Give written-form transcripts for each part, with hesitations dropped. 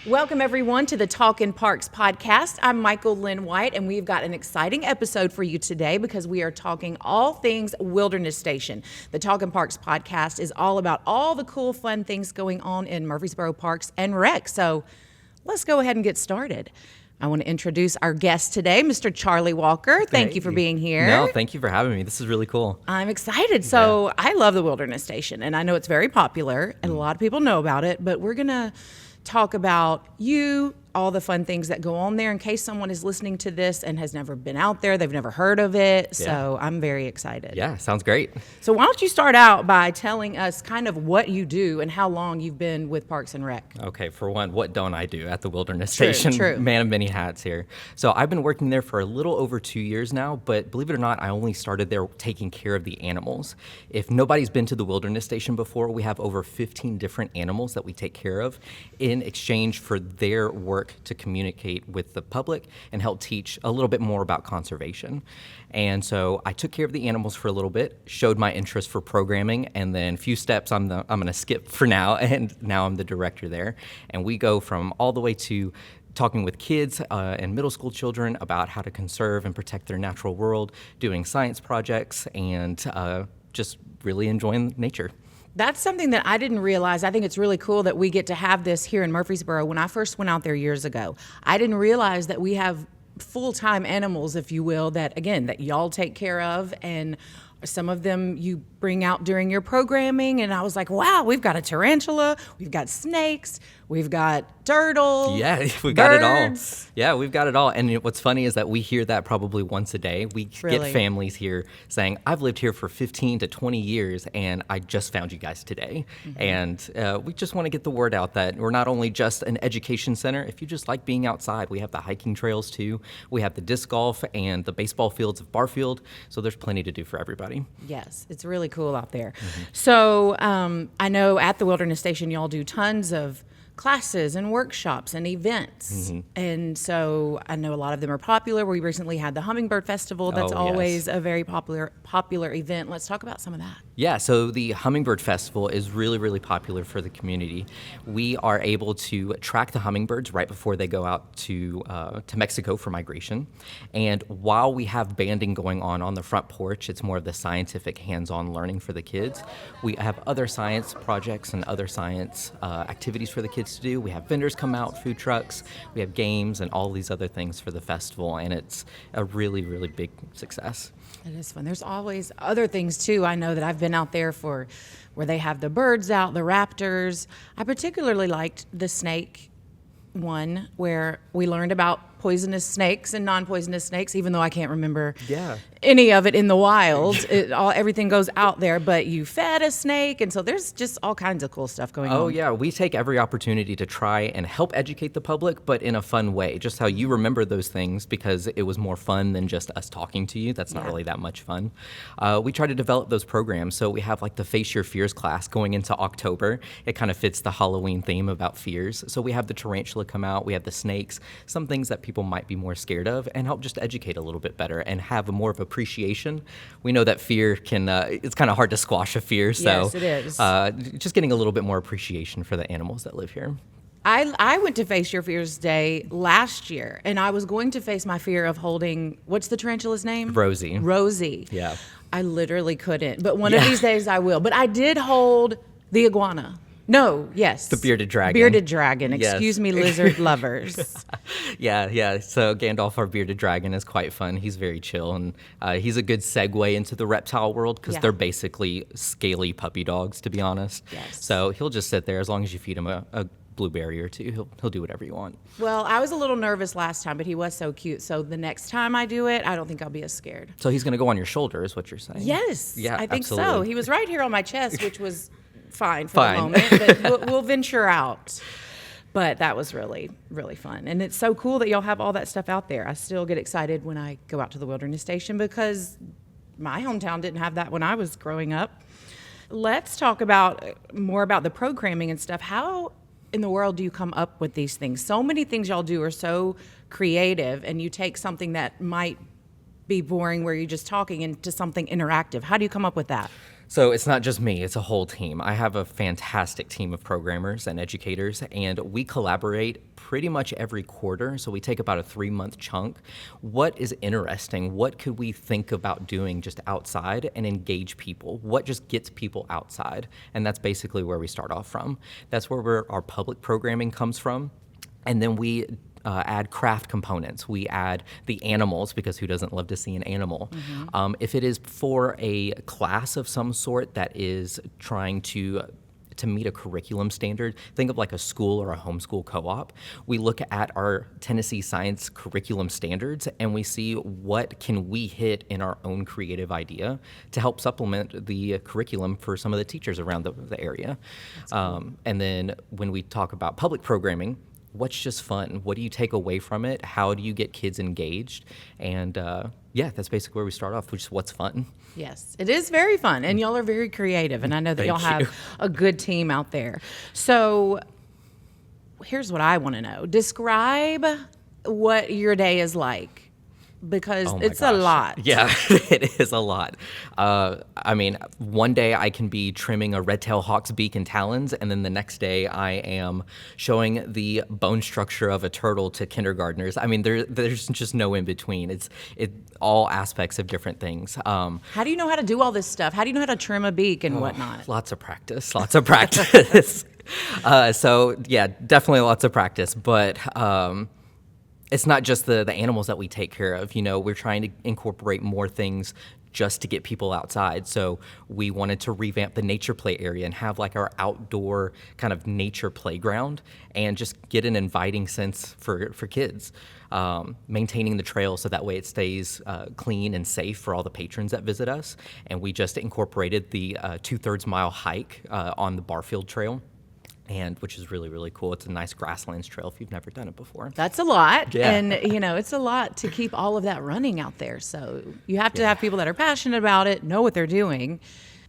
Welcome, everyone, to the Talkin Parks podcast. I'm Michael Lynn White, and we've got an exciting episode for you today because we are talking all things Wilderness Station. The Talkin Parks podcast is all about all the cool, fun things going on in Murfreesboro Parks and Rec. So let's go ahead and get started. I want to introduce our guest today, Mr. Charlie Walker. Thank you for being here. No, thank you for having me. This is really cool. I'm excited. So I love the Wilderness Station, and I know it's very popular, and a lot of people know about it, but we're going to talk about you, all the fun things that go on there in case someone is listening to this and has never been out there, they've never heard of it. So I'm very excited. Yeah, sounds great. So why don't you start out by telling us kind of what you do and how long you've been with Parks and Rec? Okay, for one, what don't I do at the Wilderness Station? True. Man of many hats here. So I've been working there for a little over 2 years now, but believe it or not, I only started there taking care of the animals. If nobody's been to the Wilderness Station before, we have over 15 different animals that we take care of in exchange for their work to communicate with the public and help teach a little bit more about conservation. And so I took care of the animals for a little bit, showed my interest for programming, and then a few steps I'm going to skip for now, and now I'm the director there. And we go from all the way to talking with kids and middle school children about how to conserve and protect their natural world, doing science projects, and just really enjoying nature. That's something that I didn't realize. I think it's really cool that we get to have this here in Murfreesboro. When I first went out there years ago, I didn't realize that we have full-time animals, if you will, that y'all take care of, and some of them you bring out during your programming, and I was like, wow, we've got a tarantula, we've got snakes, we've got turtles. Yeah, we've got it all. Birds. Yeah, we've got it all. And what's funny is that we hear that probably once a day. We Really? get families here saying, I've lived here for 15 to 20 years, and I just found you guys today. And we just want to get the word out that we're not only just an education center. If you just like being outside, we have the hiking trails too. We have the disc golf and the baseball fields of Barfield. So there's plenty to do for everybody. Yes, it's really cool out there. So I know at the Wilderness Station, y'all do tons of classes and workshops and events. And so I know a lot of them are popular. We recently had the Hummingbird Festival. That's always a very popular event. Let's talk about some of that. Yeah, so the Hummingbird Festival is really, really popular for the community. We are able to track the hummingbirds right before they go out to Mexico for migration. And while we have banding going on the front porch, it's more of the scientific hands-on learning for the kids. We have other science projects and other science activities for the kids to do. We have vendors come out, food trucks, we have games and all these other things for the festival, and it's a really, really big success. It is fun. There's always other things too. I know that I've been out there for where they have the birds out, the raptors. I particularly liked the snake one where we learned about poisonous snakes and non-poisonous snakes, even though I can't remember any of it in the wild. Everything goes out there, but you fed a snake, and so there's just all kinds of cool stuff going on. Oh yeah, we take every opportunity to try and help educate the public, but in a fun way, just how you remember those things because it was more fun than just us talking to you. That's not really that much fun. We try to develop those programs, so we have like the Face Your Fears class going into October. It kind of fits the Halloween theme about fears. So we have the tarantula come out, we have the snakes, some things that people might be more scared of, and help just educate a little bit better and have a more of appreciation. We know that fear can, it's kind of hard to squash a fear, so yes, it is. Just getting a little bit more appreciation for the animals that live here. I went to Face Your Fears Day last year, and I was going to face my fear of holding, what's the tarantula's name? Rosie. Rosie. Yeah. I literally couldn't, but one of these days I will. But I did hold the iguana. No, yes. The bearded dragon. Bearded dragon. Yes. Excuse me, lizard lovers. Yeah. So Gandalf, our bearded dragon, is quite fun. He's very chill, and he's a good segue into the reptile world because they're basically scaly puppy dogs, to be honest. Yes. So he'll just sit there as long as you feed him a blueberry or two. He'll do whatever you want. Well, I was a little nervous last time, but he was so cute. So the next time I do it, I don't think I'll be as scared. So he's going to go on your shoulder, is what you're saying? Yes. Yeah, I think so. absolutely. He was right here on my chest, which was fine for the moment, but we'll venture out. But that was really, really fun. And it's so cool that y'all have all that stuff out there. I still get excited when I go out to the Wilderness Station because my hometown didn't have that when I was growing up. Let's talk more about the programming and stuff. How in the world do you come up with these things? So many things y'all do are so creative, and you take something that might be boring where you're just talking into something interactive. How do you come up with that? So it's not just me, it's a whole team. I have a fantastic team of programmers and educators, and we collaborate pretty much every quarter. So we take about a 3-month chunk. What is interesting? What could we think about doing just outside and engage people? What just gets people outside? And that's basically where we start off from. That's where our public programming comes from. And then we add craft components. We add the animals, because who doesn't love to see an animal? If it is for a class of some sort that is trying to meet a curriculum standard, think of like a school or a homeschool co-op. We look at our Tennessee Science curriculum standards and we see what can we hit in our own creative idea to help supplement the curriculum for some of the teachers around the area. Cool. And then when we talk about public programming, what's just fun? What do you take away from it? How do you get kids engaged? And that's basically where we start off, which is what's fun. Yes, it is very fun, and y'all are very creative, and I know that y'all have a good team out there. So here's what I want to know. Describe what your day is like. Because it's a lot. Yeah, it is a lot. I mean, one day I can be trimming a red-tailed hawk's beak and talons, and then the next day I am showing the bone structure of a turtle to kindergartners. I mean, there's just no in between. It's all aspects of different things. How do you know how to do all this stuff? How do you know how to trim a beak and whatnot? Lots of practice. Lots of practice. So yeah, definitely lots of practice, but. It's not just the animals that we take care of. You know, we're trying to incorporate more things just to get people outside. So we wanted to revamp the nature play area and have like our outdoor kind of nature playground and just get an inviting sense for kids. Maintaining the trail so that way it stays clean and safe for all the patrons that visit us. And we just incorporated the 2/3 mile hike on the Barfield Trail. And which is really, really cool. It's a nice grasslands trail if you've never done it before. That's a lot. Yeah. And, it's a lot to keep all of that running out there. So you have to have people that are passionate about it, know what they're doing.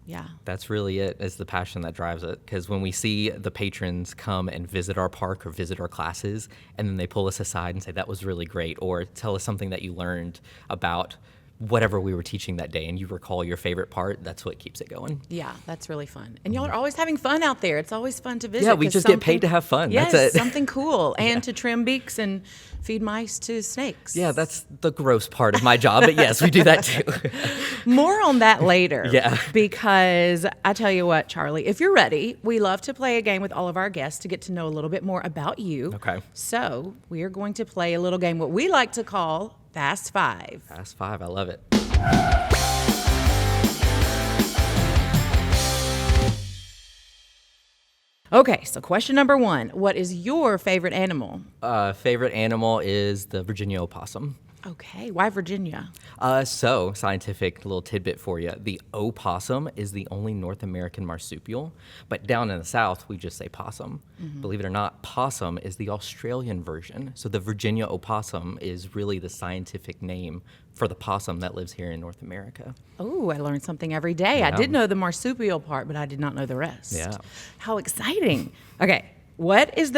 Yeah. That's really it, is the passion that drives it. Because when we see the patrons come and visit our park or visit our classes, and then they pull us aside and say, that was really great, or tell us something that you learned about whatever we were teaching that day, and you recall your favorite part, that's what keeps it going. Yeah, that's really fun. And y'all are always having fun out there. It's always fun to visit. Yeah, we just get paid to have fun. Yes, that's it. Something cool. And to trim beaks and feed mice to snakes. Yeah, that's the gross part of my job, but yes, we do that too. More on that later. Yeah. Because I tell you what, Charlie, if you're ready, we love to play a game with all of our guests to get to know a little bit more about you. Okay. So we are going to play a little game, what we like to call Fast Five. Fast Five, I love it. Okay, so question number 1. What is your favorite animal? Favorite animal is the Virginia opossum. Okay, why Virginia? So, scientific little tidbit for you. The opossum is the only North American marsupial, but down in the South, we just say possum. Mm-hmm. Believe it or not, possum is the Australian version. So the Virginia opossum is really the scientific name for the possum that lives here in North America. Oh, I learned something every day. Yeah. I did know the marsupial part, but I did not know the rest. Yeah. How exciting. Okay, what is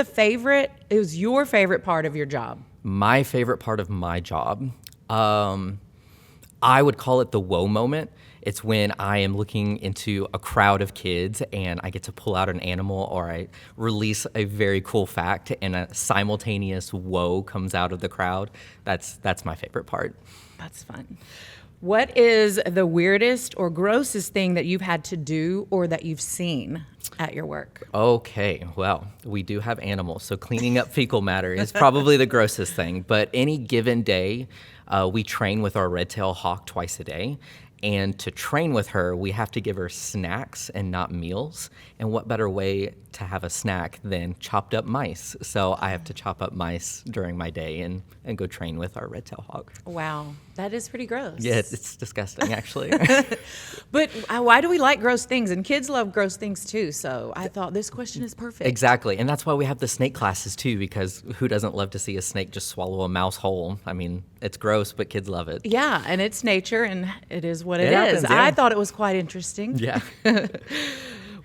your favorite part of your job? My favorite part of my job, I would call it the whoa moment. It's when I am looking into a crowd of kids and I get to pull out an animal or I release a very cool fact and a simultaneous whoa comes out of the crowd. That's my favorite part. That's fun. What is the weirdest or grossest thing that you've had to do or that you've seen at your work? Okay, well, we do have animals, so cleaning up fecal matter is probably the grossest thing. But any given day, we train with our red-tailed hawk twice a day. And to train with her, we have to give her snacks and not meals. And what better way to have a snack than chopped up mice? So I have to chop up mice during my day and go train with our red-tailed hawk. Wow, that is pretty gross. Yeah, it's disgusting, actually. But why do we like gross things? And kids love gross things too. So I thought this question is perfect. Exactly, and that's why we have the snake classes too, because who doesn't love to see a snake just swallow a mouse whole? I mean, it's gross, but kids love it. Yeah, and it's nature, and it is what it is. Happens, yeah. I thought it was quite interesting. Yeah.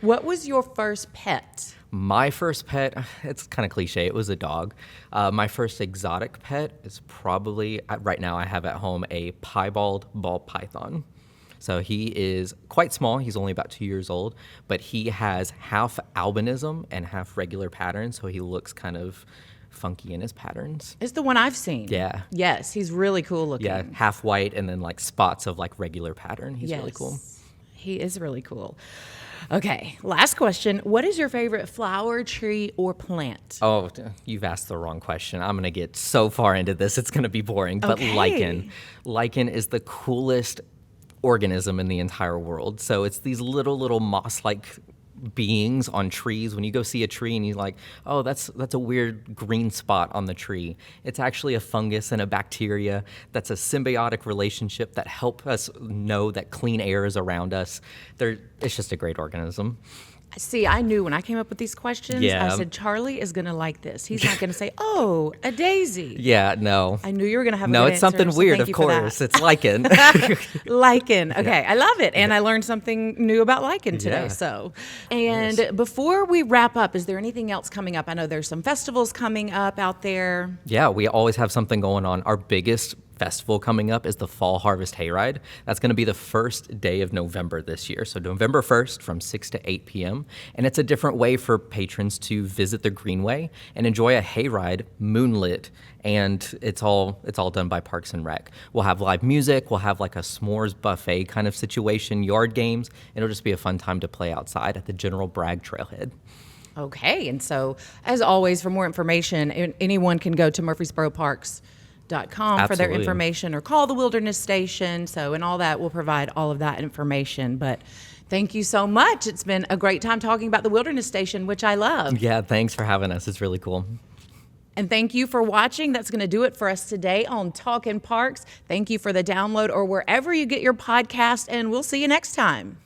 What was your first pet? My first pet, it's kind of cliche, it was a dog. My first exotic pet is probably, right now I have at home a piebald ball python. So he is quite small. He's only about 2 years old, but he has half albinism and half regular pattern. So he looks kind of funky in his patterns. It's the one I've seen. Yeah. Yes, he's really cool looking. Yeah, half white and then like spots of like regular pattern. He's really cool. He is really cool. Okay, last question. What is your favorite flower, tree, or plant? Oh, you've asked the wrong question. I'm going to get so far into this, it's going to be boring. But Okay. lichen. Lichen is the coolest organism in the entire world. So it's these little moss-like beings on trees. When you go see a tree and you're like, oh, that's a weird green spot on the tree. It's actually a fungus and a bacteria that's a symbiotic relationship that help us know that clean air is around us. It's just a great organism. See, I knew when I came up with these questions, Yeah. I said, Charlie is going to like this. He's not going to say, oh, a daisy. Yeah, no. I knew you were going to have a No, good it's answer, something so weird, thank of you for that. course. It's lichen. Lichen. Okay, I love it. And I learned something new about lichen today. Yeah. So, and before we wrap up, is there anything else coming up? I know there's some festivals coming up out there. Yeah, we always have something going on. Our biggest festival coming up is the Fall Harvest Hayride. That's going to be the first day of November this year. So November 1st from 6 to 8 p.m. And it's a different way for patrons to visit the Greenway and enjoy a hayride, moonlit, and it's all done by Parks and Rec. We'll have live music, we'll have like a s'mores buffet kind of situation, yard games. It'll just be a fun time to play outside at the General Bragg Trailhead. Okay, and so as always, for more information, anyone can go to murfreesboroparks.com for their Absolutely. information or call the Wilderness Station. So, and all that will provide all of that information. But thank you so much. It's been a great time talking about the Wilderness Station, which I love. Yeah, thanks for having us. It's really cool. And thank you for watching. That's going to do it for us today on Talkin Parks. Thank you for the download or wherever you get your podcast, and we'll see you next time.